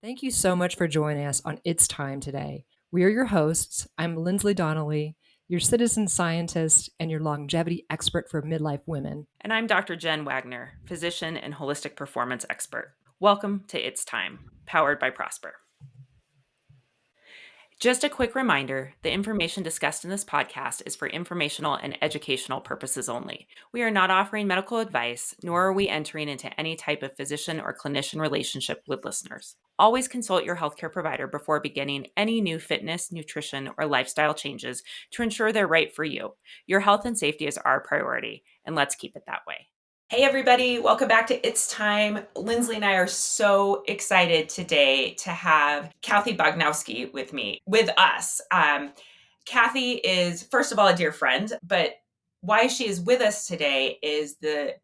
Thank you so much for joining us on It's Time today. We are your hosts. I'm Linsly Donnelly, your citizen scientist and your longevity expert for midlife women. And I'm Dr. Jen Wagner, physician and holistic performance expert. Welcome to It's Time, powered by Prosper. Just a quick reminder, the information discussed in this podcast is for informational and educational purposes only. We are not offering medical advice, nor are we entering into any type of physician or clinician relationship with listeners. Always consult your healthcare provider before beginning any new fitness, nutrition, or lifestyle changes to ensure they're right for you. Your health and safety is our priority, and let's keep it that way. Hey, everybody. Welcome back to It's Time. Linsly and I are so excited today to have Kathy Bochnowski with us. Kathy is, first of all, a dear friend, but why she is with us today is the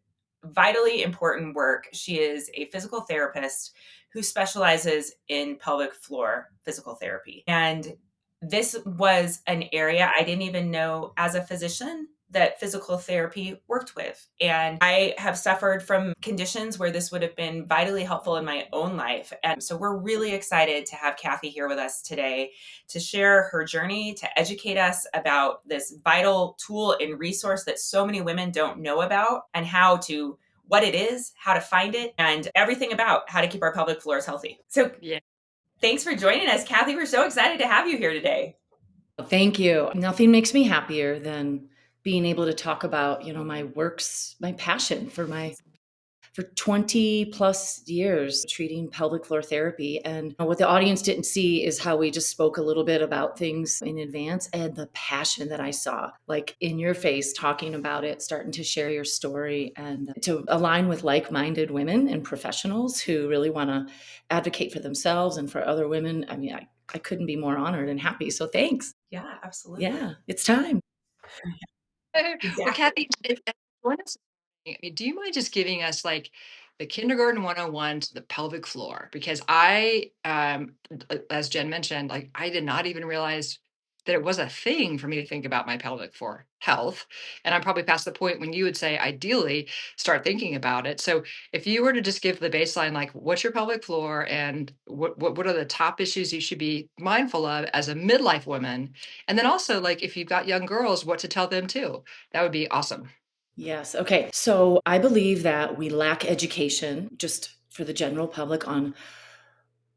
vitally important work. She is a physical therapist who specializes in pelvic floor physical therapy. And this was an area I didn't even know as a physician that physical therapy worked with. And I have suffered from conditions where this would have been vitally helpful in my own life. And so we're really excited to have Kathy here with us today to share her journey, to educate us about this vital tool and resource that so many women don't know about, and what it is, how to find it, and everything about how to keep our pelvic floors healthy. So thanks for joining us, Kathy. We're so excited to have you here today. Thank you. Nothing makes me happier than being able to talk about, my passion for 20 plus years treating pelvic floor therapy. And what the audience didn't see is how we just spoke a little bit about things in advance and the passion that I saw, like in your face, talking about it, starting to share your story and to align with like-minded women and professionals who really want to advocate for themselves and for other women. I mean, I couldn't be more honored and happy. So thanks. Yeah, absolutely. Yeah, it's time. Well, Kathy, join us. I mean, do you mind just giving us like the kindergarten 101 to the pelvic floor? Because as Jen mentioned, like I did not even realize that it was a thing for me to think about my pelvic floor health. And I'm probably past the point when you would say, ideally, start thinking about it. So if you were to just give the baseline, like what's your pelvic floor and what are the top issues you should be mindful of as a midlife woman? And then also like if you've got young girls, what to tell them too. That would be awesome. Yes. Okay. So I believe that we lack education just for the general public on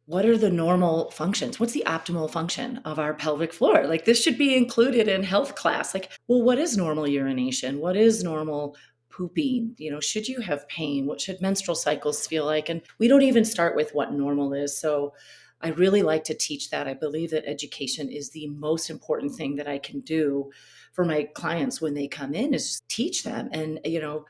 what are the normal functions? What's the optimal function of our pelvic floor? Like this should be included in health class. Like, well, what is normal urination? What is normal pooping? Should you have pain? What should menstrual cycles feel like? And we don't even start with what normal is. So I really like to teach that. I believe that education is the most important thing that I can do for my clients when they come in is just teach them. And,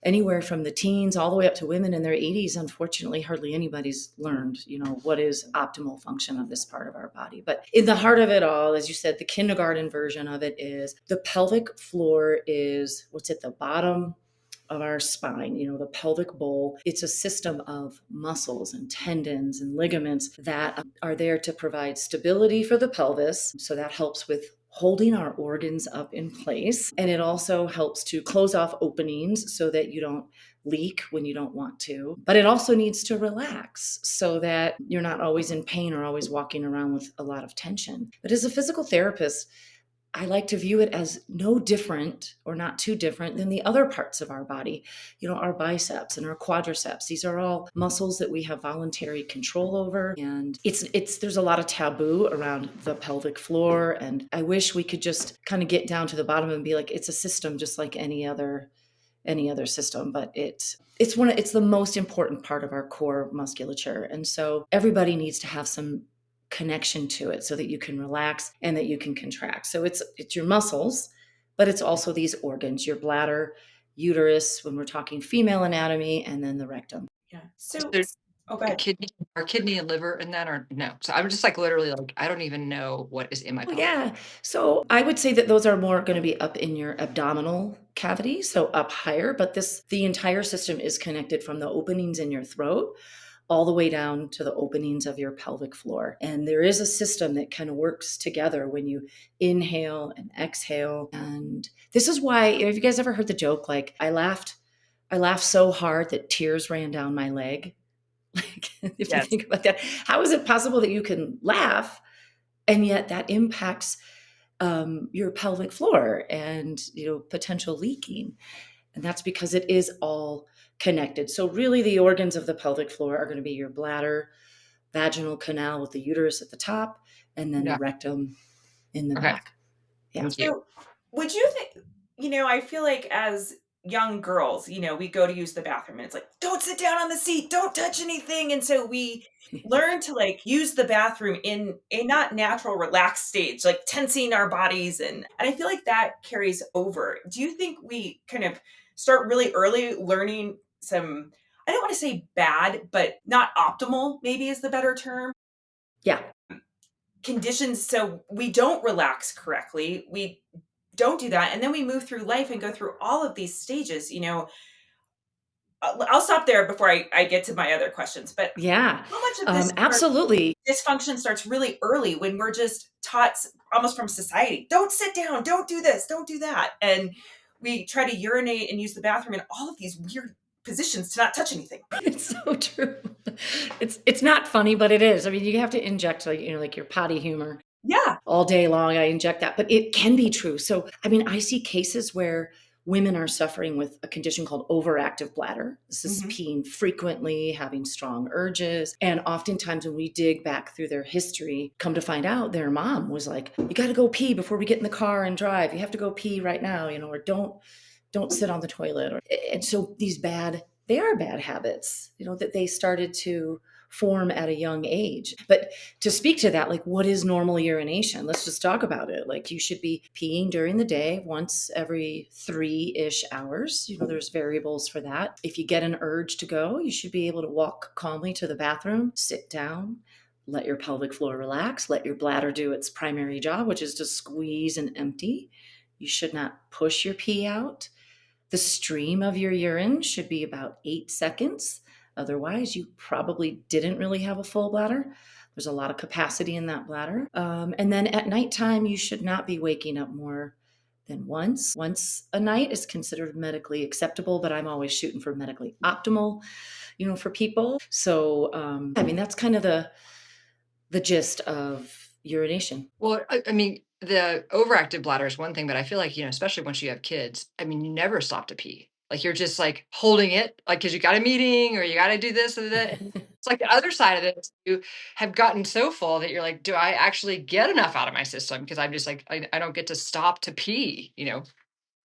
anywhere from the teens all the way up to women in their 80s, unfortunately, hardly anybody's learned, what is optimal function of this part of our body. But in the heart of it all, as you said, the kindergarten version of it is the pelvic floor is what's at the bottom of our spine, the pelvic bowl. It's a system of muscles and tendons and ligaments that are there to provide stability for the pelvis. So that helps with holding our organs up in place. And it also helps to close off openings so that you don't leak when you don't want to. But it also needs to relax so that you're not always in pain or always walking around with a lot of tension. But as a physical therapist, I like to view it as no different or not too different than the other parts of our body. Our biceps and our quadriceps. These are all muscles that we have voluntary control over. And there's a lot of taboo around the pelvic floor. And I wish we could just kind of get down to the bottom and be like, it's a system just like any other system, but it's the most important part of our core musculature. And so everybody needs to have some connection to it so that you can relax and that you can contract. So it's your muscles, but it's also these organs, your bladder, uterus, when we're talking female anatomy, and then the rectum. Yeah. So there's kidney and liver in that or no? So I'm just like literally like, I don't even know what is in my pelvic. Yeah. So I would say that those are more going to be up in your abdominal cavity, so up higher, but the entire system is connected from the openings in your throat all the way down to the openings of your pelvic floor. And there is a system that kind of works together when you inhale and exhale. And this is why, have you guys ever heard the joke, like I laughed so hard that tears ran down my leg? Like, if you think about that, how is it possible that you can laugh and yet that impacts your pelvic floor and, potential leaking? And that's because it is all connected. So really the organs of the pelvic floor are going to be your bladder, vaginal canal with the uterus at the top, and then the Yeah. rectum in the Okay. back. Yeah. Thank you. So, would you think, I feel like as young girls, we go to use the bathroom and it's like, don't sit down on the seat, don't touch anything. And so we learn to like use the bathroom in a not natural, relaxed stage, like tensing our bodies. And I feel like that carries over. Do you think we kind of start really early learning some, I don't want to say bad, but not optimal, maybe is the better term, Yeah. conditions so we don't relax correctly. We don't do that. And then we move through life and go through all of these stages. I'll stop there before I get to my other questions. But Yeah. how much of this Absolutely. dysfunction starts really early when we're just taught almost from society, don't sit down, don't do this, don't do that. And we try to urinate and use the bathroom in all of these weird positions to not touch anything. It's so true. It's not funny, but it is. I mean, you have to inject like your potty humor Yeah. all day long. I inject that, but it can be true. So, I mean, I see cases where women are suffering with a condition called overactive bladder. This is peeing frequently, having strong urges. And oftentimes when we dig back through their history, come to find out their mom was like, you got to go pee before we get in the car and drive. You have to go pee right now, or don't sit on the toilet. And so they are bad habits, that they started to form at a young age. But to speak to that, like, what is normal urination? Let's just talk about it. Like, you should be peeing during the day once every 3-ish hours. There's variables for that. If you get an urge to go, you should be able to walk calmly to the bathroom, sit down, let your pelvic floor relax, let your bladder do its primary job, which is to squeeze and empty. You should not push your pee out. The stream of your urine should be about 8 seconds. Otherwise, you probably didn't really have a full bladder. There's a lot of capacity in that bladder. And then at nighttime, you should not be waking up more than once. Once a night is considered medically acceptable, but I'm always shooting for medically optimal, for people. So, I mean, that's kind of the gist of urination. Well, I mean, the overactive bladder is one thing, but I feel like, especially once you have kids, I mean, you never stop to pee. Like you're just like holding it, like, because you got a meeting or you got to do this or that. And it's like the other side of it, you have gotten so full that you're like, do I actually get enough out of my system? Because I'm just like, I don't get to stop to pee.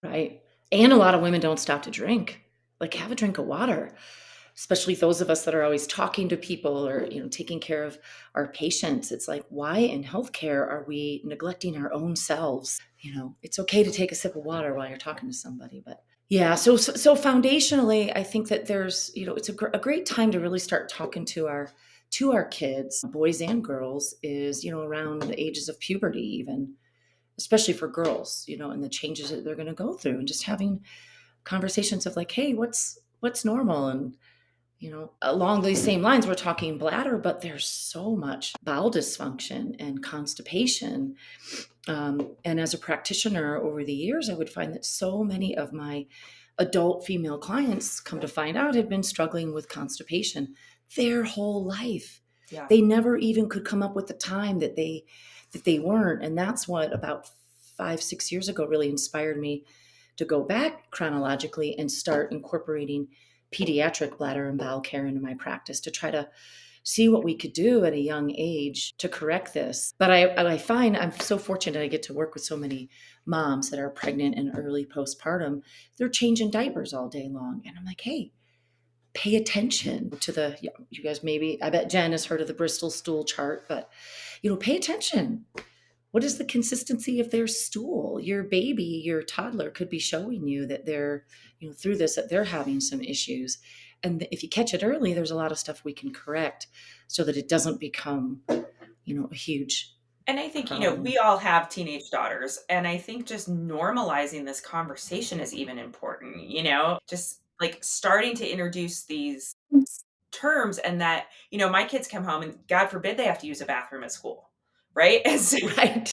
Right. And a lot of women don't stop to drink. Like, have a drink of water, especially those of us that are always talking to people or, taking care of our patients. It's like, why in healthcare are we neglecting our own selves? It's okay to take a sip of water while you're talking to somebody, but yeah. So foundationally, I think that there's, it's a great time to really start talking to our kids, boys and girls, is, around the ages of puberty, even, especially for girls, and the changes that they're going to go through, and just having conversations of like, hey, what's normal? And along these same lines, we're talking bladder, but there's so much bowel dysfunction and constipation. And as a practitioner over the years, I would find that so many of my adult female clients, come to find out, had been struggling with constipation their whole life. Yeah. They never even could come up with the time that they weren't. And that's what about 5-6 years ago really inspired me to go back chronologically and start incorporating pediatric bladder and bowel care into my practice to try to see what we could do at a young age to correct this. But I find I'm so fortunate I get to work with so many moms that are pregnant and early postpartum. They're changing diapers all day long. And I'm like, hey, pay attention to you guys maybe, I bet Jen has heard of the Bristol stool chart, but, pay attention. What is the consistency of their stool? Your baby, your toddler could be showing you that they're, through this, that they're having some issues. And if you catch it early, there's a lot of stuff we can correct so that it doesn't become, a huge. And I think, we all have teenage daughters. And I think just normalizing this conversation is even important, just like starting to introduce these terms, and that, my kids come home and God forbid they have to use a bathroom at school. Right. Right.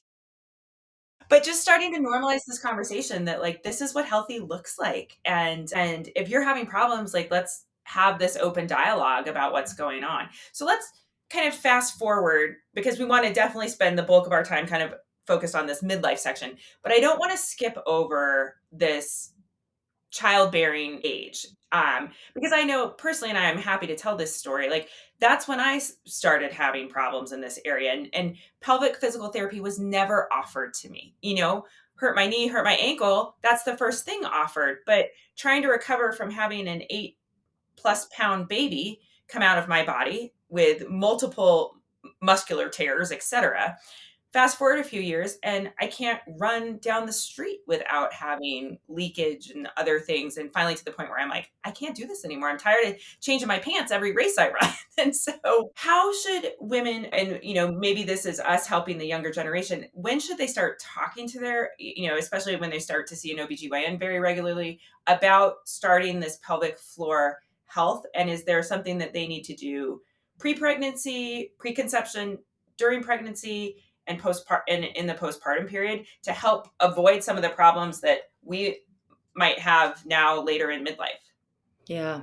But just starting to normalize this conversation that like, this is what healthy looks like. And if you're having problems, like, let's have this open dialogue about what's going on. So let's kind of fast forward, because we want to definitely spend the bulk of our time kind of focused on this midlife section, but I don't want to skip over this childbearing age. Because I know personally, and I'm happy to tell this story, like that's when I started having problems in this area. And pelvic physical therapy was never offered to me. Hurt my knee, hurt my ankle. That's the first thing offered. But trying to recover from having an 8+ pound baby come out of my body with multiple muscular tears, etc. Fast forward a few years, and I can't run down the street without having leakage and other things. And finally, to the point where I'm like, I can't do this anymore. I'm tired of changing my pants every race I run. And so, how should women, and maybe this is us helping the younger generation, when should they start talking to their, especially when they start to see an OBGYN very regularly about starting this pelvic floor health? And is there something that they need to do pre-pregnancy, preconception, during pregnancy, and in the postpartum period to help avoid some of the problems that we might have now later in midlife? Yeah.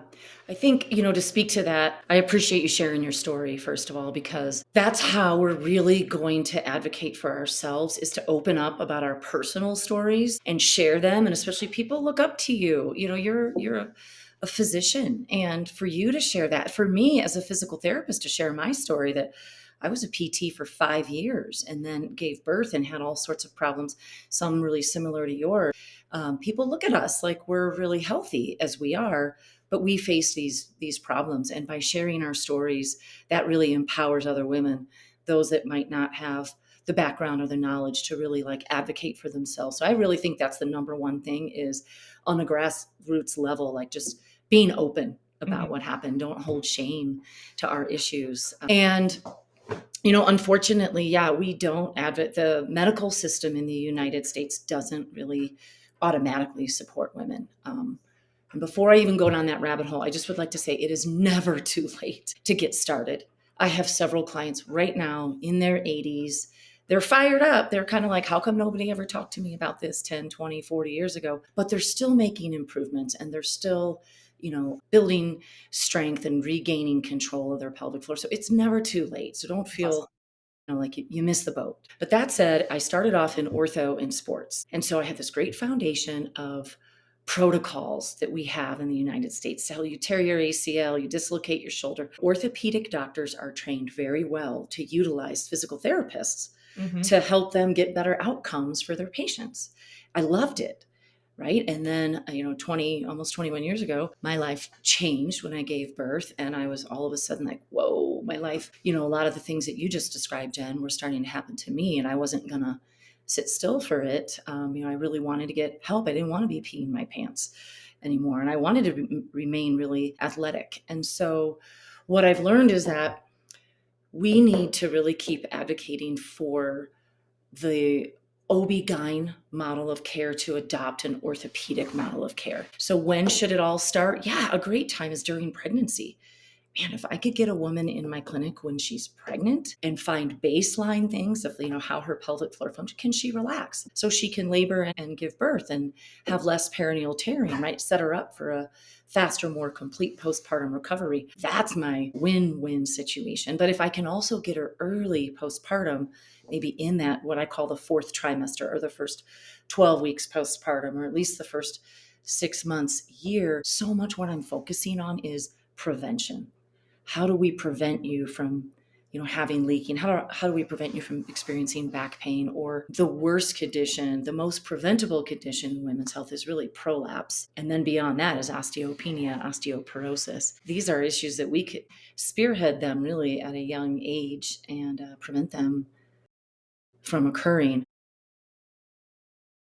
I think, to speak to that, I appreciate you sharing your story, first of all, because that's how we're really going to advocate for ourselves, is to open up about our personal stories and share them. And especially people look up to you. You're a physician, and for you to share that, for me as a physical therapist to share my story, that I was a PT for 5 years and then gave birth and had all sorts of problems, some really similar to yours. People look at us like we're really healthy as we are, but we face these problems. And by sharing our stories, that really empowers other women, those that might not have the background or the knowledge to really like advocate for themselves. So I really think that's the number one thing, is on a grassroots level, like just being open about what happened. Don't hold shame to our issues. And unfortunately, yeah, we don't advocate. The medical system in the United States doesn't really automatically support women. And before I even go down that rabbit hole, I just would like to say it is never too late to get started. I have several clients right now in their 80s. They're fired up. They're kind of like, how come nobody ever talked to me about this 10, 20, 40 years ago? But they're still making improvements, and they're still, building strength and regaining control of their pelvic floor. So it's never too late. So don't feel like you missed the boat. But that said, I started off in ortho and sports. And so I had this great foundation of protocols that we have in the United States. So you tear your ACL, you dislocate your shoulder. Orthopedic doctors are trained very well to utilize physical therapists to help them get better outcomes for their patients. I loved it. Right. And then, almost 21 years ago, my life changed when I gave birth. And I was all of a sudden like, whoa, my life, a lot of the things that you just described, Jen, were starting to happen to me. And I wasn't going to sit still for it. I really wanted to get help. I didn't want to be peeing my pants anymore. And I wanted to remain really athletic. And so what I've learned is that we need to really keep advocating for the OB-GYN model of care to adopt an orthopedic model of care. So when should it all start? Yeah, a great time is during pregnancy. Man, if I could get a woman in my clinic when she's pregnant and find baseline things of, how her pelvic floor functions, can she relax so she can labor and give birth and have less perineal tearing, right? Set her up for a faster, more complete postpartum recovery. That's my win-win situation. But if I can also get her early postpartum, maybe in that, what I call the fourth trimester, or the first 12 weeks postpartum, or at least the first 6 months, year, so much what I'm focusing on is prevention. How do we prevent you from, having leaking? How do we prevent you from experiencing back pain? Or the worst condition, the most preventable condition in women's health is really prolapse. And then beyond that is osteopenia, osteoporosis. These are issues that we could spearhead them really at a young age and prevent them from occurring.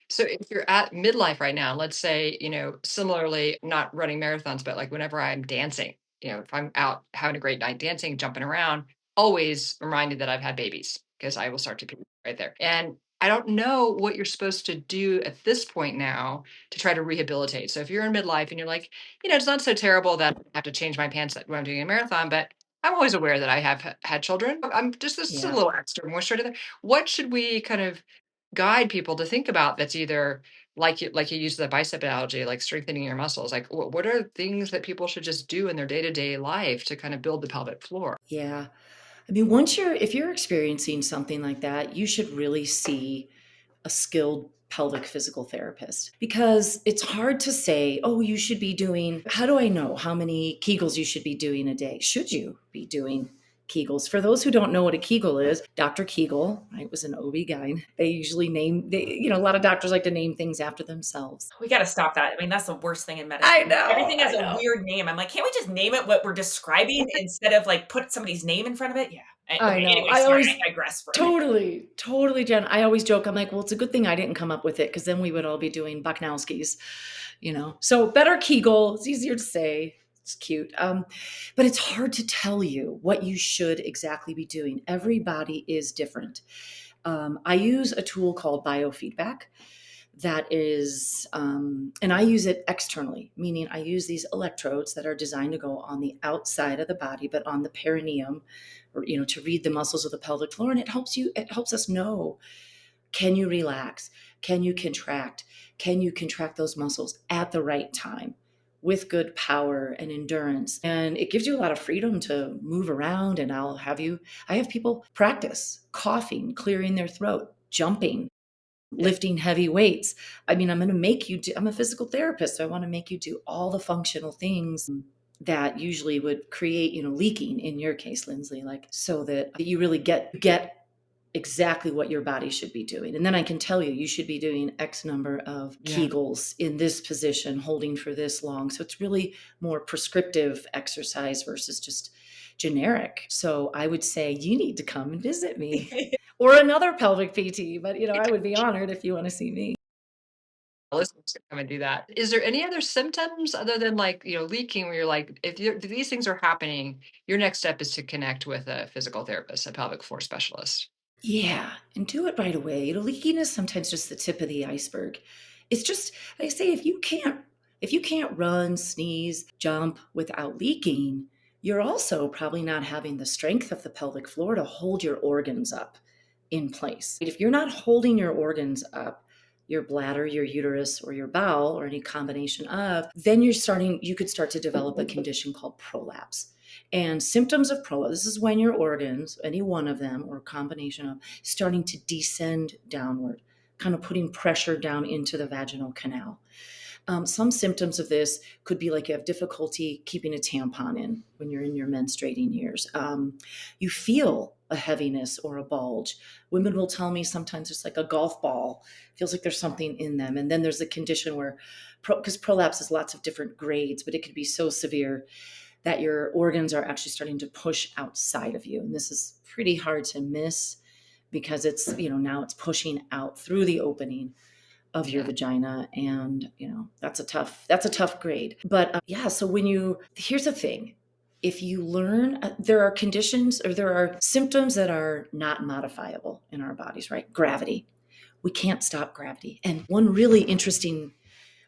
So if you're at midlife right now, let's say, similarly, not running marathons, but like whenever I'm dancing, if I'm out having a great night dancing, jumping around, always reminded that I've had babies, because I will start to pee right there. And I don't know what you're supposed to do at this point now to try to rehabilitate. So if you're in midlife and you're like, it's not so terrible that I have to change my pants when I'm doing a marathon, but I'm always aware that I have had children. I'm just, this is a Yeah. little extra, more sure to that. What should we kind of guide people to think about that's either like you use the bicep analogy, like strengthening your muscles. Like what are things that people should just do in their day-to-day life to kind of build the pelvic floor? Yeah. I mean, if you're experiencing something like that, you should really see a skilled pelvic physical therapist, because it's hard to say, oh, you should be doing, how do I know how many Kegels you should be doing a day? Should you be doing Kegels? For those who don't know what a Kegel is, Dr. Kegel, right, was an OB-GYN. They usually a lot of doctors like to name things after themselves. We got to stop that. I mean, that's the worst thing in medicine. I know. Everything has I a know. weird name. I'm like, can't we just name it what we're describing instead of like put somebody's name in front of it? Yeah. I know. Anyway, I sorry, always I digress for a minute. totally, Jen. I always joke. I'm like, well, it's a good thing I didn't come up with it, because then we would all be doing Bochnowskis, So better Kegel. It's easier to say. It's cute. But it's hard to tell you what you should exactly be doing. Everybody is different. I use a tool called biofeedback. That is, and I use it externally, meaning I use these electrodes that are designed to go on the outside of the body, but on the perineum, or, to read the muscles of the pelvic floor. And it helps us know, can you relax? Can you contract? Can you contract those muscles at the right time with good power and endurance? And it gives you a lot of freedom to move around. And I have people practice coughing, clearing their throat, jumping, lifting heavy weights. I mean, I'm a physical therapist. So I want to make you do all the functional things that usually would create, leaking in your case, Linsly, like, so that you really get exactly what your body should be doing. And then I can tell you should be doing X number of Kegels in this position, holding for this long. So it's really more prescriptive exercise versus just generic. So I would say you need to come and visit me. Or another pelvic PT, but I would be honored if you want to see me. Listeners can come and do that. Is there any other symptoms other than leaking, where you're like, if these things are happening, your next step is to connect with a physical therapist, a pelvic floor specialist? Yeah, and do it right away. Leaking is sometimes just the tip of the iceberg. It's just, like I say, if you can't run, sneeze, jump without leaking, you're also probably not having the strength of the pelvic floor to hold your organs up in place. If you're not holding your organs up, your bladder, your uterus, or your bowel, or any combination of, then you could start to develop a condition called prolapse. And symptoms of prolapse, this is when your organs, any one of them or combination of, starting to descend downward, kind of putting pressure down into the vaginal canal. Some symptoms of this could be like you have difficulty keeping a tampon in when you're in your menstruating years. You feel a heaviness or a bulge. Women will tell me sometimes it's like a golf ball, feels like there's something in them. And then there's a condition where, because prolapse has lots of different grades, but it could be so severe that your organs are actually starting to push outside of you. And this is pretty hard to miss, because it's, now it's pushing out through the opening of your vagina. And, that's a tough grade. But so here's the thing. If you learn, there are conditions, or there are symptoms that are not modifiable in our bodies, right? Gravity. We can't stop gravity. And one really interesting,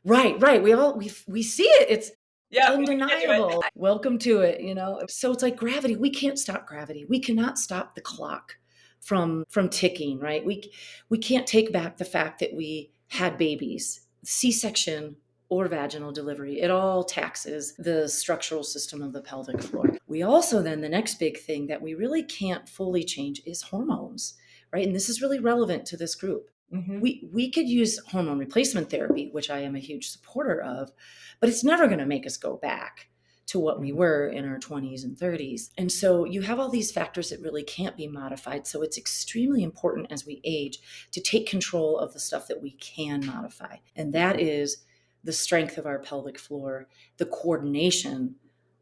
right. We see it. It's undeniable. Welcome to it, So it's like gravity. We can't stop gravity. We cannot stop the clock from ticking, right? We can't take back the fact that we had babies, C-section or vaginal delivery. It all taxes the structural system of the pelvic floor. We also, then, the next big thing that we really can't fully change is hormones, right? And this is really relevant to this group. Mm-hmm. We could use hormone replacement therapy, which I am a huge supporter of, but it's never going to make us go back to what we were in our 20s and 30s. And so you have all these factors that really can't be modified. So it's extremely important as we age to take control of the stuff that we can modify. And that is the strength of our pelvic floor, the coordination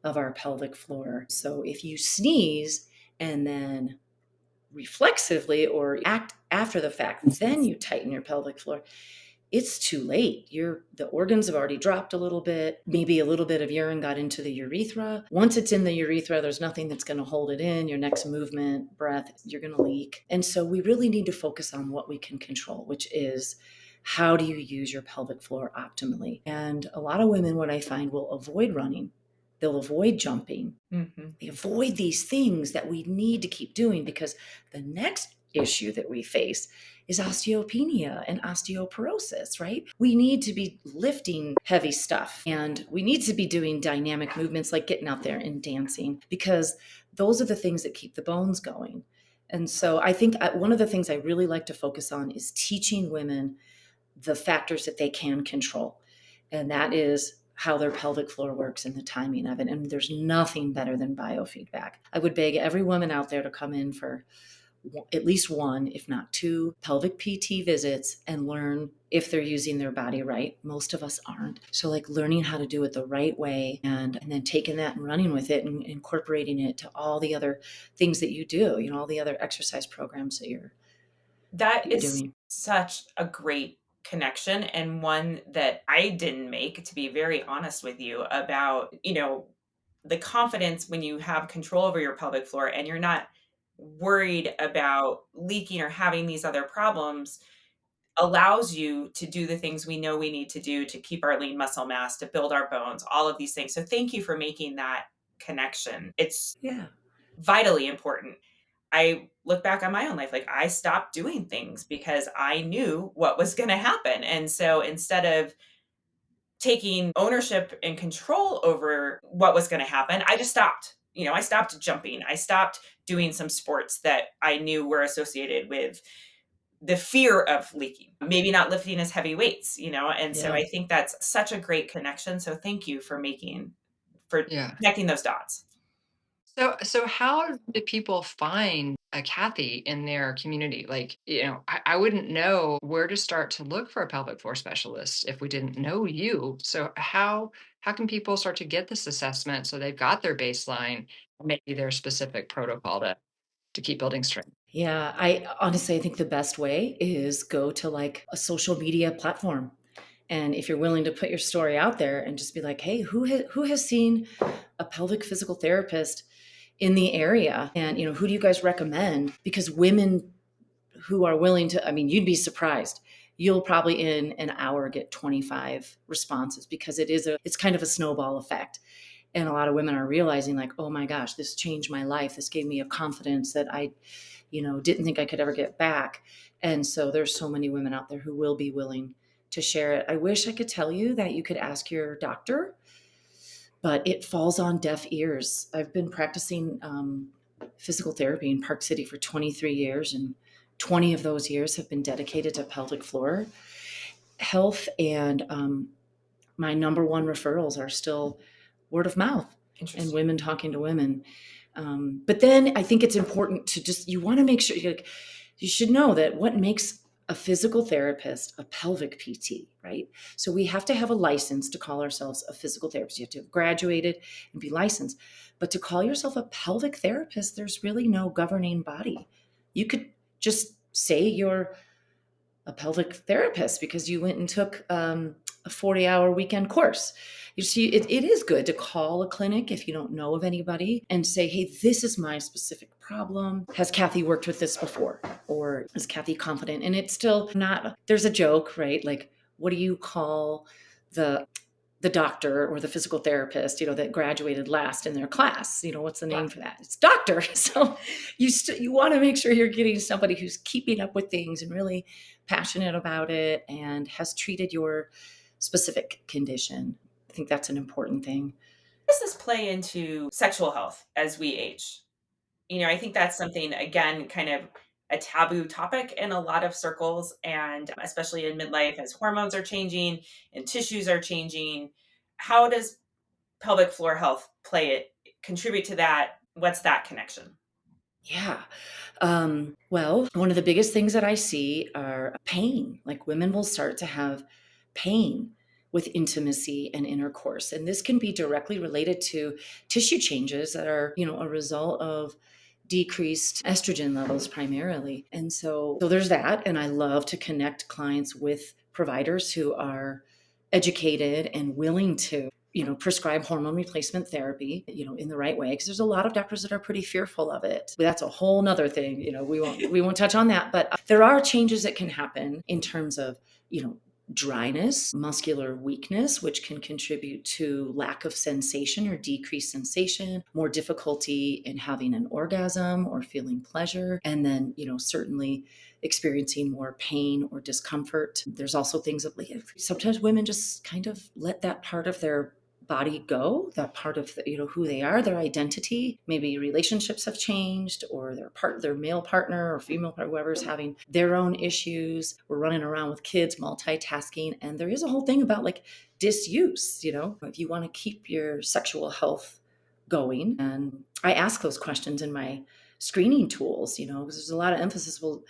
of our pelvic floor. So if you sneeze and then reflexively or act after the fact, then you tighten your pelvic floor, it's too late. The organs have already dropped a little bit. Maybe a little bit of urine got into the urethra. Once it's in the urethra, there's nothing that's going to hold it in. Your next movement, breath, you're going to leak. And so we really need to focus on what we can control, which is, how do you use your pelvic floor optimally? And a lot of women, what I find, will avoid running. They'll avoid jumping. Mm-hmm. They avoid these things that we need to keep doing, because the next issue that we face is osteopenia and osteoporosis, right? We need to be lifting heavy stuff and we need to be doing dynamic movements like getting out there and dancing, because those are the things that keep the bones going. And so I think one of the things I really like to focus on is teaching women the factors that they can control. And that is how their pelvic floor works and the timing of it. And there's nothing better than biofeedback. I would beg every woman out there to come in for at least one, if not two, pelvic PT visits and learn if they're using their body right. Most of us aren't. So like learning how to do it the right way and then taking that and running with it and incorporating it to all the other things that you do, all the other exercise programs that you're doing. Such a great connection, and one that I didn't make, to be very honest with you, about, the confidence when you have control over your pelvic floor and you're not worried about leaking or having these other problems, allows you to do the things we know we need to do to keep our lean muscle mass, to build our bones, all of these things. So thank you for making that connection. It's vitally important. I look back on my own life, like I stopped doing things because I knew what was going to happen. And so instead of taking ownership and control over what was going to happen, I just stopped. I stopped jumping. I stopped doing some sports that I knew were associated with the fear of leaking, maybe not lifting as heavy weights, and so I think that's such a great connection. So thank you for connecting those dots. So how do people find a Kathy in their community? Like, I wouldn't know where to start to look for a pelvic floor specialist if we didn't know you. So how can people start to get this assessment so they've got their baseline, maybe their specific protocol to keep building strength? Yeah, I honestly, I think the best way is go to like a social media platform. And if you're willing to put your story out there and just be like, hey, who has seen a pelvic physical therapist in the area? And, who do you guys recommend? Because women who are willing to, you'd be surprised. You'll probably in an hour get 25 responses, because it's kind of a snowball effect. And a lot of women are realizing like, oh my gosh, this changed my life. This gave me a confidence that I didn't think I could ever get back. And so there's so many women out there who will be willing to share it. I wish I could tell you that you could ask your doctor, but it falls on deaf ears. I've been practicing physical therapy in Park City for 23 years, and 20 of those years have been dedicated to pelvic floor health. And my number one referrals are still word of mouth and women talking to women. But then I think it's important to you want to make sure you should know that what makes a physical therapist a pelvic PT, right? So we have to have a license to call ourselves a physical therapist. You have to have graduated and be licensed. But to call yourself a pelvic therapist, there's really no governing body. You could just say you're a pelvic therapist because you went and took a 40-hour weekend course. You see, it is good to call a clinic if you don't know of anybody and say, hey, this is my specific problem. Has Kathy worked with this before? Or is Kathy confident? And it's still not, there's a joke, right? Like, what do you call the doctor or the physical therapist, that graduated last in their class? What's the name for that? It's doctor. So you want to make sure you're getting somebody who's keeping up with things and really passionate about it and has treated your specific condition. I think that's an important thing. How does this play into sexual health as we age? I think that's something, again, kind of a taboo topic in a lot of circles, and especially in midlife as hormones are changing and tissues are changing. How does pelvic floor health contribute to that? What's that connection? Yeah. Well, one of the biggest things that I see are pain. Like women will start to have pain with intimacy and intercourse. And this can be directly related to tissue changes that are, a result of decreased estrogen levels primarily. And so there's that. And I love to connect clients with providers who are educated and willing to prescribe hormone replacement therapy, in the right way. Because there's a lot of doctors that are pretty fearful of it. But that's a whole nother thing. We won't touch on that. But there are changes that can happen in terms of, dryness, muscular weakness, which can contribute to lack of sensation or decreased sensation, more difficulty in having an orgasm or feeling pleasure, and then, certainly experiencing more pain or discomfort. There's also things that sometimes women just kind of let that part of their body go, that part of who they are, their identity. Maybe relationships have changed, or their male partner or female partner, whoever's having their own issues. We're running around with kids, multitasking, and there is a whole thing about like disuse. If you want to keep your sexual health going, and I ask those questions in my screening tools, because there's a lot of emphasis. Well,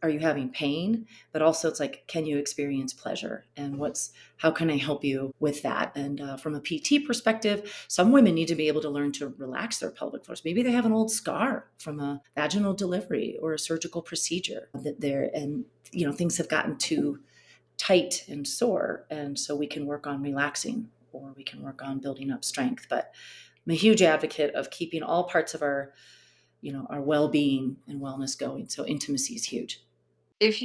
are you having pain? But also it's like, can you experience pleasure? And how can I help you with that? And from a PT perspective, some women need to be able to learn to relax their pelvic floors. Maybe they have an old scar from a vaginal delivery or a surgical procedure and things have gotten too tight and sore. And so we can work on relaxing, or we can work on building up strength. But I'm a huge advocate of keeping all parts of our well-being and wellness going. So intimacy is huge. If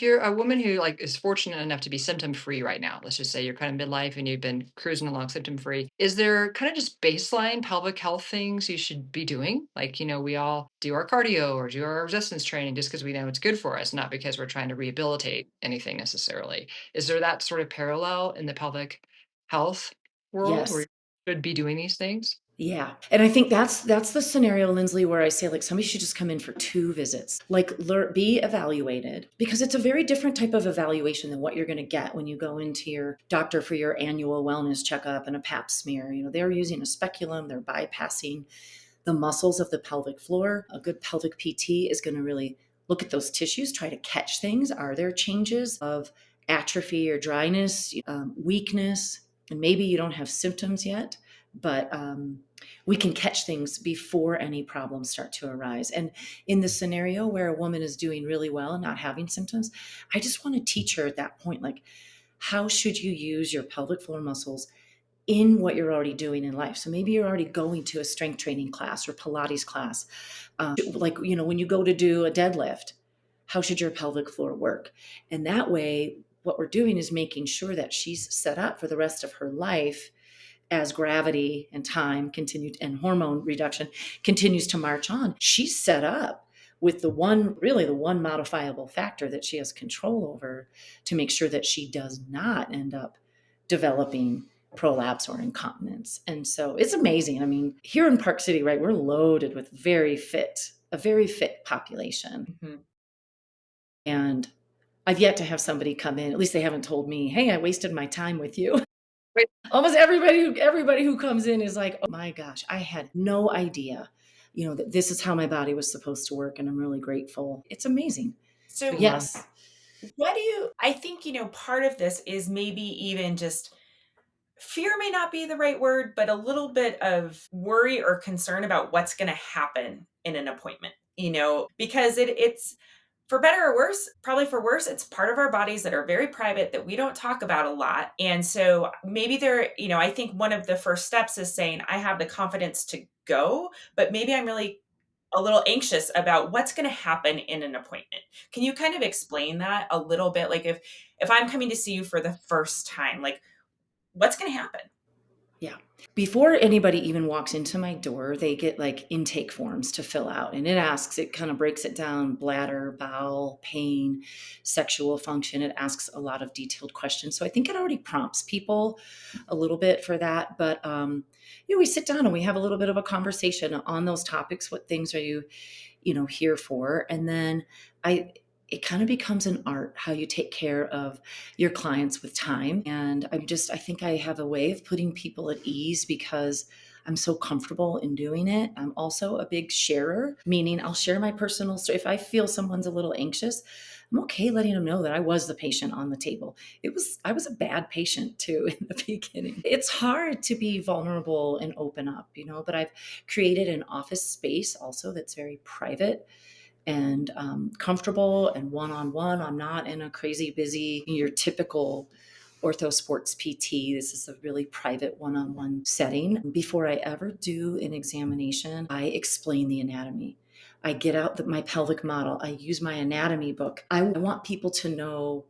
you're a woman who like is fortunate enough to be symptom free right now, let's just say you're kind of midlife and you've been cruising along symptom free, is there kind of just baseline pelvic health things you should be doing? Like, we all do our cardio or do our resistance training just because we know it's good for us, not because we're trying to rehabilitate anything necessarily. Is there that sort of parallel in the pelvic health world where Yes. you should be doing these things? Yeah. And I think that's the scenario, Linsly, where I say like somebody should just come in for 2 visits, like be evaluated, because it's a very different type of evaluation than what you're going to get when you go into your doctor for your annual wellness checkup and a pap smear. They're using a speculum, they're bypassing the muscles of the pelvic floor. A good pelvic PT is going to really look at those tissues, try to catch things. Are there changes of atrophy or dryness, weakness? And maybe you don't have symptoms yet, but we can catch things before any problems start to arise. And in the scenario where a woman is doing really well and not having symptoms, I just want to teach her at that point, like, how should you use your pelvic floor muscles in what you're already doing in life? So maybe you're already going to a strength training class or Pilates class. When you go to do a deadlift, how should your pelvic floor work? And that way, what we're doing is making sure that she's set up for the rest of her life as gravity and time continue and hormone reduction continues to march on. She's set up with the one modifiable factor that she has control over to make sure that she does not end up developing prolapse or incontinence. And so it's amazing. I mean, here in Park City, right, we're loaded with a very fit population. Mm-hmm. And I've yet to have somebody come in, at least they haven't told me, hey, I wasted my time with you. Right. Almost everybody who comes in is like, oh my gosh, I had no idea, that this is how my body was supposed to work. And I'm really grateful. It's amazing. So Yes. I think, part of this is maybe even just fear may not be the right word, but a little bit of worry or concern about what's going to happen in an appointment, because it's for better or worse, probably for worse, it's part of our bodies that are very private that we don't talk about a lot. And so maybe I think one of the first steps is saying, I have the confidence to go, but maybe I'm really a little anxious about what's going to happen in an appointment. Can you kind of explain that a little bit? Like if I'm coming to see you for the first time, like what's going to happen? Yeah. Before anybody even walks into my door, they get like intake forms to fill out. And it kind of breaks it down: bladder, bowel, pain, sexual function. It asks a lot of detailed questions. So I think it already prompts people a little bit for that. But, we sit down and we have a little bit of a conversation on those topics. What things are you, here for? And then it kind of becomes an art how you take care of your clients with time. And I think I have a way of putting people at ease because I'm so comfortable in doing it. I'm also a big sharer, meaning I'll share my personal story. If I feel someone's a little anxious, I'm okay letting them know that I was the patient on the table. I was a bad patient too in the beginning. It's hard to be vulnerable and open up, but I've created an office space also that's very private and comfortable and one-on-one. I'm not in a crazy busy, your typical ortho sports PT. This is a really private one-on-one setting. Before I ever do an examination, I explain the anatomy. I get out my pelvic model. I use my anatomy book. I want people to know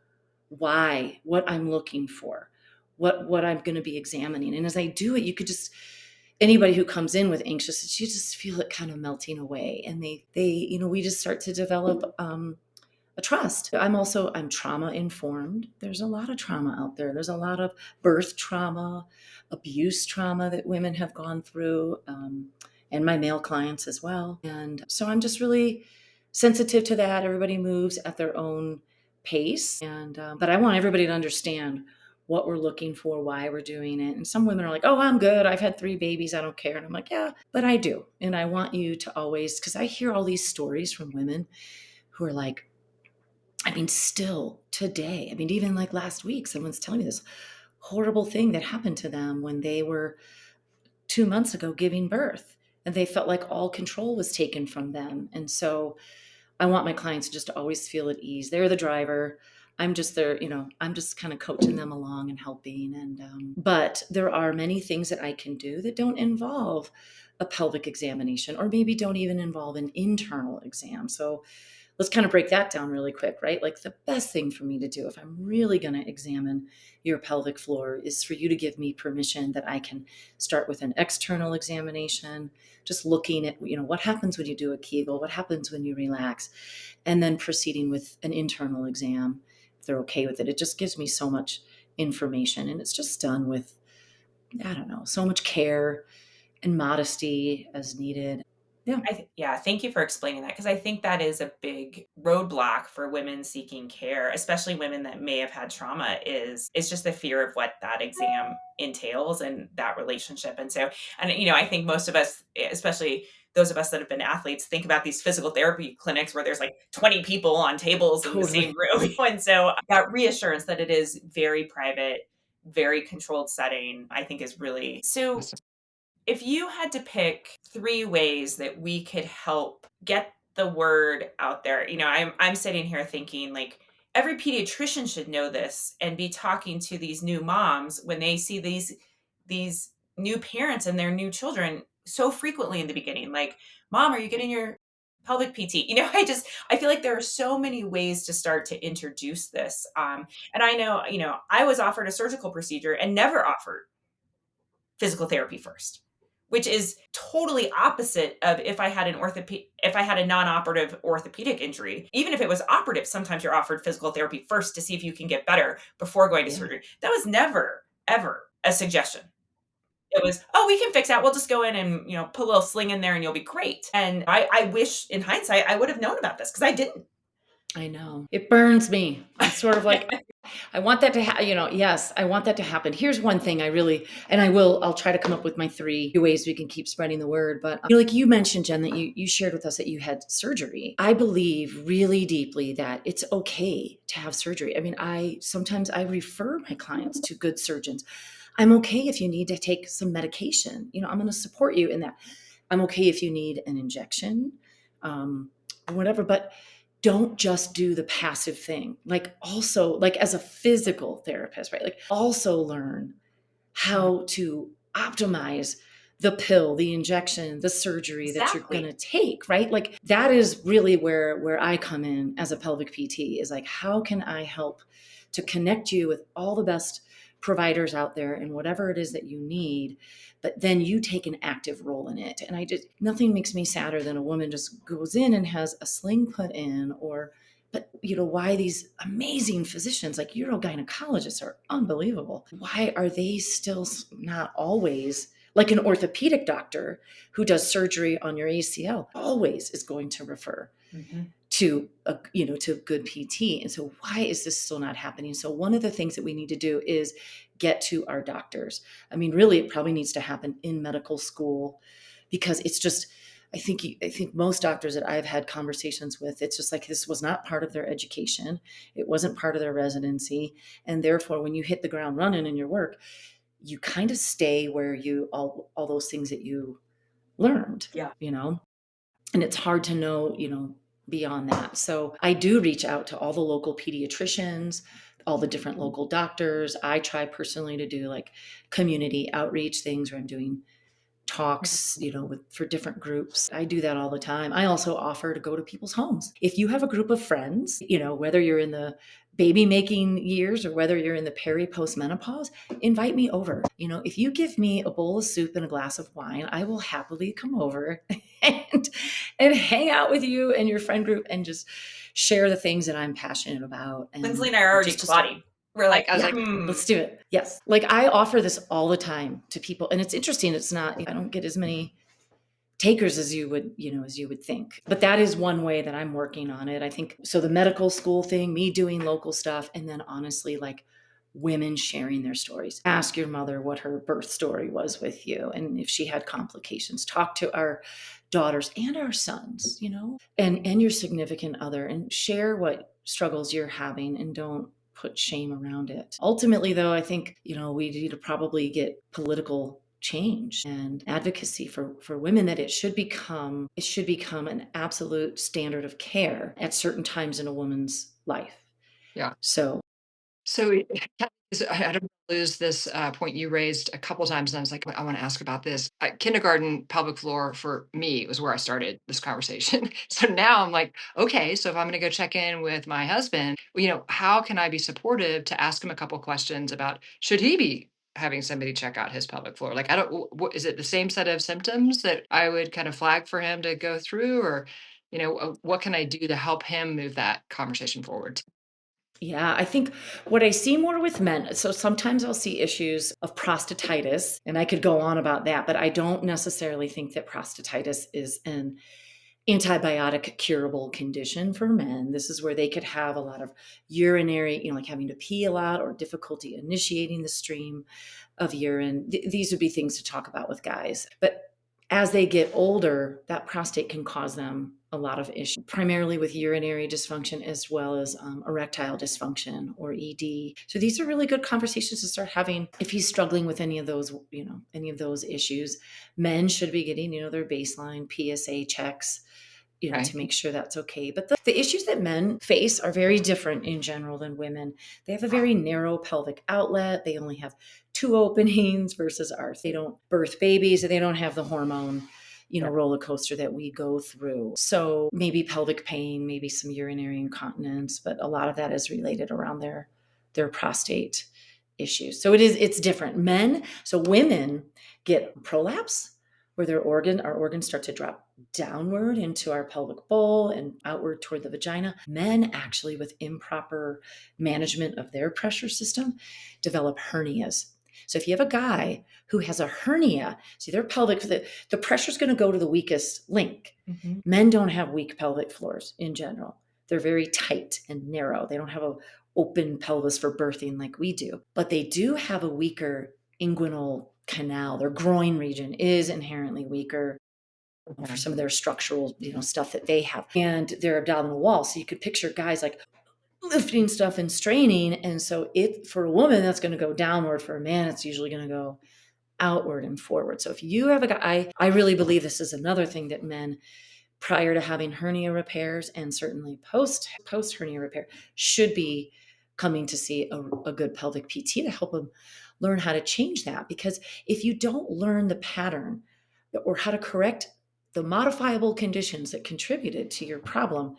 why, what I'm looking for, what I'm going to be examining. And as I do it, you could just, anybody who comes in with anxious, you just feel it kind of melting away. And we just start to develop a trust. I'm trauma informed. There's a lot of trauma out there. There's a lot of birth trauma, abuse trauma that women have gone through, and my male clients as well. And so I'm just really sensitive to that. Everybody moves at their own pace. But I want everybody to understand what we're looking for, why we're doing it. And some women are like, oh, I'm good. I've had 3 babies. I don't care. And I'm like, yeah, but I do. And I want you to always, because I hear all these stories from women who are like, still today, even like last week, someone's telling me this horrible thing that happened to them when they were 2 months ago giving birth, and they felt like all control was taken from them. And so I want my clients just to always feel at ease. They're the driver. I'm just there, I'm just kind of coaching them along and helping. But there are many things that I can do that don't involve a pelvic examination, or maybe don't even involve an internal exam. So let's kind of break that down really quick, right? Like, the best thing for me to do if I'm really going to examine your pelvic floor is for you to give me permission that I can start with an external examination, just looking at, what happens when you do a Kegel, what happens when you relax, and then proceeding with an internal exam if they're okay with it. It just gives me so much information, and it's just done with, I don't know, so much care and modesty as needed. Yeah. Thank you for explaining that, because I think that is a big roadblock for women seeking care, especially women that may have had trauma, is just the fear of what that exam entails and that relationship. And so, I think most of us, especially those of us that have been athletes, think about these physical therapy clinics where there's like 20 people on tables in the same room. And so that reassurance that it is very private, very controlled setting, I think is really so. Awesome. If you had to pick 3 ways that we could help get the word out there, I'm sitting here thinking, like, every pediatrician should know this and be talking to these new moms when they see these new parents and their new children so frequently in the beginning. Like, Mom, are you getting your pelvic PT? I feel like there are so many ways to start to introduce this. And I know, I was offered a surgical procedure and never offered physical therapy first, which is totally opposite of if I had a non-operative orthopedic injury. Even if it was operative, sometimes you're offered physical therapy first to see if you can get better before going to surgery. That was never, ever a suggestion. It was, oh, we can fix that. We'll just go in and, put a little sling in there and you'll be great. And I wish in hindsight I would have known about this, because I didn't. I know. It burns me. I'm sort of like, I want that to yes, I want that to happen. Here's one thing I'll try to come up with my 3 ways we can keep spreading the word. But like you mentioned, Jen, that you shared with us that you had surgery. I believe really deeply that it's okay to have surgery. Sometimes I refer my clients to good surgeons. I'm okay if you need to take some medication. I'm going to support you in that. I'm okay if you need an injection, whatever, but don't just do the passive thing. Like, also, like, as a physical therapist, right? Like, also learn how to optimize the pill, the injection, the surgery that you're going to take, right? Like, that is really where I come in as a pelvic PT, is like, how can I help to connect you with all the best providers out there and whatever it is that you need, but then you take an active role in it. And nothing makes me sadder than a woman just goes in and has a sling put in, but why these amazing physicians like urogynecologists are unbelievable. Why are they still not always, like, an orthopedic doctor who does surgery on your ACL always is going to refer to good PT. And so why is this still not happening? So one of the things that we need to do is get to our doctors. Really, it probably needs to happen in medical school, because it's just, I think most doctors that I've had conversations with, it's just like, this was not part of their education. It wasn't part of their residency. And therefore, when you hit the ground running in your work, you kind of stay where all those things that you learned, and it's hard to know, beyond that. So I do reach out to all the local pediatricians, all the different local doctors. I try personally to do like community outreach things where I'm doing talks, for different groups. I do that all the time. I also offer to go to people's homes. If you have a group of friends, whether you're in the baby making years, or whether you're in the post menopause, invite me over. If you give me a bowl of soup and a glass of wine, I will happily come over and hang out with you and your friend group and just share the things that I'm passionate about. And Linsly and I are already plotting. We're like, let's do it. Yes. Like I offer this all the time to people, and it's interesting. It's not, I don't get as many takers as you would think. But that is one way that I'm working on it. I think so the medical school thing, me doing local stuff, and then honestly, like women sharing their stories. Ask your mother what her birth story was with you and if she had complications. Talk to our daughters and our sons, and your significant other, and share what struggles you're having, and don't put shame around it. Ultimately, though, I think, we need to probably get political change and advocacy for women, that it should become an absolute standard of care at certain times in a woman's life. Yeah. So I don't lose this point you raised a couple times, and I was like, I want to ask about this. Kindergarten pelvic floor for me was where I started this conversation. So now I'm like, okay, so if I'm going to go check in with my husband, how can I be supportive to ask him a couple questions about, should he be having somebody check out his pelvic floor? Like, is it the same set of symptoms that I would kind of flag for him to go through, or, what can I do to help him move that conversation forward? yeah, I think what I see more with men, so sometimes I'll see issues of prostatitis, and I could go on about that, but I don't necessarily think that prostatitis is an antibiotic curable condition for men. This is where they could have a lot of urinary, like having to pee a lot or difficulty initiating the stream of urine. These would be things to talk about with guys. But as they get older, that prostate can cause them a lot of issues, primarily with urinary dysfunction as well as erectile dysfunction, or ED. So these are really good conversations to start having if he's struggling with any of those, issues. Men should be getting, their baseline PSA checks, Right. to make sure that's okay. But the issues that men face are very different in general than women. They have a very narrow pelvic outlet. They only have 2 openings versus ours. They don't birth babies, and they don't have the hormone, roller coaster that we go through. So maybe pelvic pain, maybe some urinary incontinence, but a lot of that is related around their prostate issues. So it's different. Women get prolapse, where our organs start to drop downward into our pelvic bowl and outward toward the vagina. Men actually, with improper management of their pressure system, develop hernias. So if you have a guy who has a hernia, see their pelvic, the pressure is going to go to the weakest link. Mm-hmm. Men don't have weak pelvic floors in general. They're very tight and narrow. They don't have an open pelvis for birthing like we do, but they do have a weaker inguinal canal. Their groin region is inherently weaker for some of their structural, stuff that they have, and their abdominal wall. So you could picture guys like lifting stuff and straining. And so for a woman, that's going to go downward. For a man, it's usually going to go outward and forward. So if you have a guy, I really believe this is another thing that men, prior to having hernia repairs and certainly post hernia repair, should be coming to see a good pelvic PT to help them learn how to change that. Because if you don't learn the pattern or how to correct the modifiable conditions that contributed to your problem,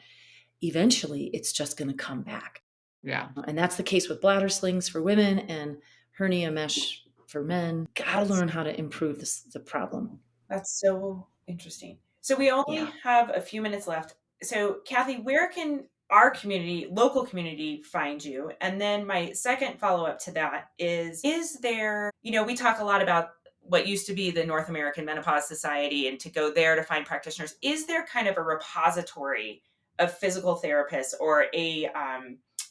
eventually it's just going to come back. Yeah. And that's the case with bladder slings for women and hernia mesh for men. Got to learn how to improve the problem. That's so interesting. So we only have a few minutes left. So Kathy, where can our local community find you? And then my second follow-up to that is there, we talk a lot about what used to be the North American Menopause Society, and to go there to find practitioners. Is there kind of a repository of physical therapists, or a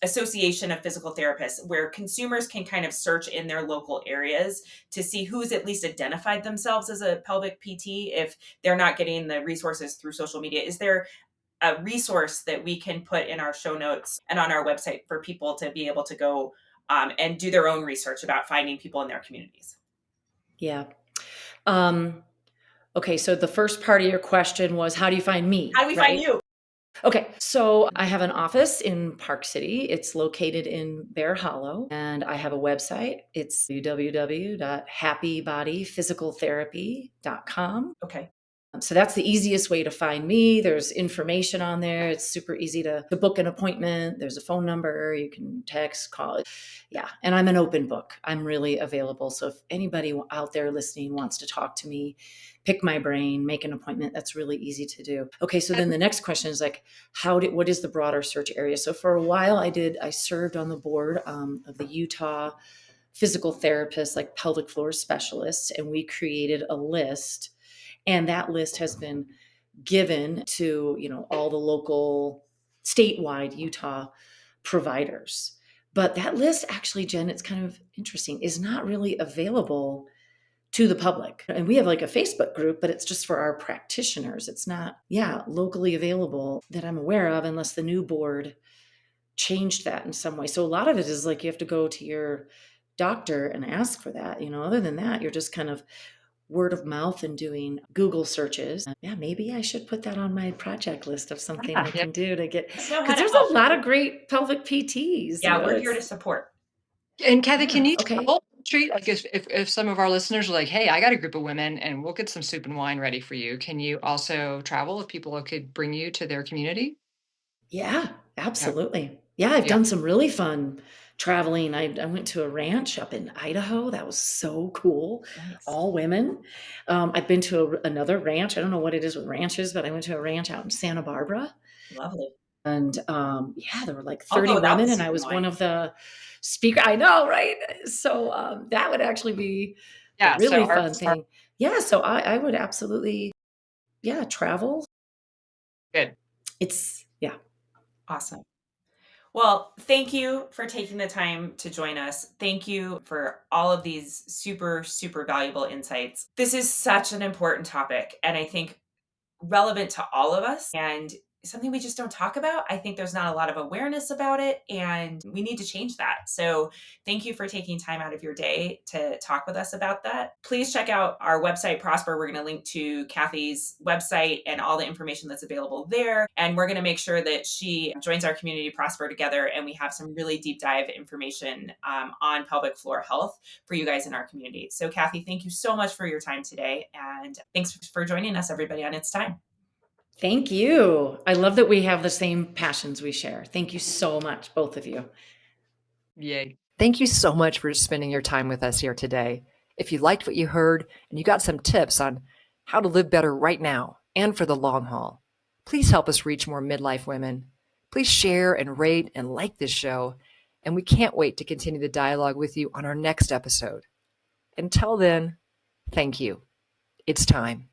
association of physical therapists, where consumers can kind of search in their local areas to see who's at least identified themselves as a pelvic PT if they're not getting the resources through social media? Is there a resource that we can put in our show notes and on our website for people to be able to go and do their own research about finding people in their communities? Yeah. Okay, so the first part of your question was, how do you find me? How do we find you? Okay, so I have an office in Park City. It's located in Bear Hollow, and I have a website. It's www.happybodyphysicaltherapy.com. Okay. So that's the easiest way to find me. There's information on there. It's super easy to book an appointment. There's a phone number. You can text, call. Yeah. And I'm an open book. I'm really available. So if anybody out there listening wants to talk to me, pick my brain, make an appointment, that's really easy to do. Okay. So then the next question is like, what is the broader search area? So for a while I served on the board of the Utah physical therapists, like pelvic floor specialists. And we created a list. And that list has been given to, all the local statewide Utah providers. But that list actually, Jen, it's kind of interesting, is not really available to the public. And we have like a Facebook group, but it's just for our practitioners. It's not, locally available that I'm aware of, unless the new board changed that in some way. So a lot of it is like you have to go to your doctor and ask for that. Other than that, you're just kind of word of mouth and doing Google searches. Yeah, maybe I should put that on my project list of something I can do to get, because there's a lot of great pelvic PTs. Yeah, we're here to support. And Kathy, can you treat, like if some of our listeners are like, hey, I got a group of women and we'll get some soup and wine ready for you. Can you also travel if people could bring you to their community? Yeah, absolutely. Yeah, I've done some really fun traveling. I went to a ranch up in Idaho. That was so cool. Nice. All women. I've been to another ranch. I don't know what it is with ranches, but I went to a ranch out in Santa Barbara. Lovely. And there were like 30 women, and I was one of the speakers. I know, right? So that would actually be a really fun thing. Yeah, so I would absolutely, travel. Good. Awesome. Well, thank you for taking the time to join us. Thank you for all of these super, super valuable insights. This is such an important topic, and I think relevant to all of us, and something we just don't talk about. I think there's not a lot of awareness about it, and we need to change that. So thank you for taking time out of your day to talk with us about that. Please check out our website, Prosper. We're going to link to Kathy's website and all the information that's available there. And we're going to make sure that she joins our community, Prosper Together, and we have some really deep dive information on pelvic floor health for you guys in our community. So Kathy, thank you so much for your time today. And thanks for joining us, everybody, on It's Time. Thank you. I love that we have the same passions we share. Thank you so much, both of you. Yay. Thank you so much for spending your time with us here today. If you liked what you heard and you got some tips on how to live better right now and for the long haul, please help us reach more midlife women. Please share and rate and like this show. And we can't wait to continue the dialogue with you on our next episode. Until then, thank you. It's time.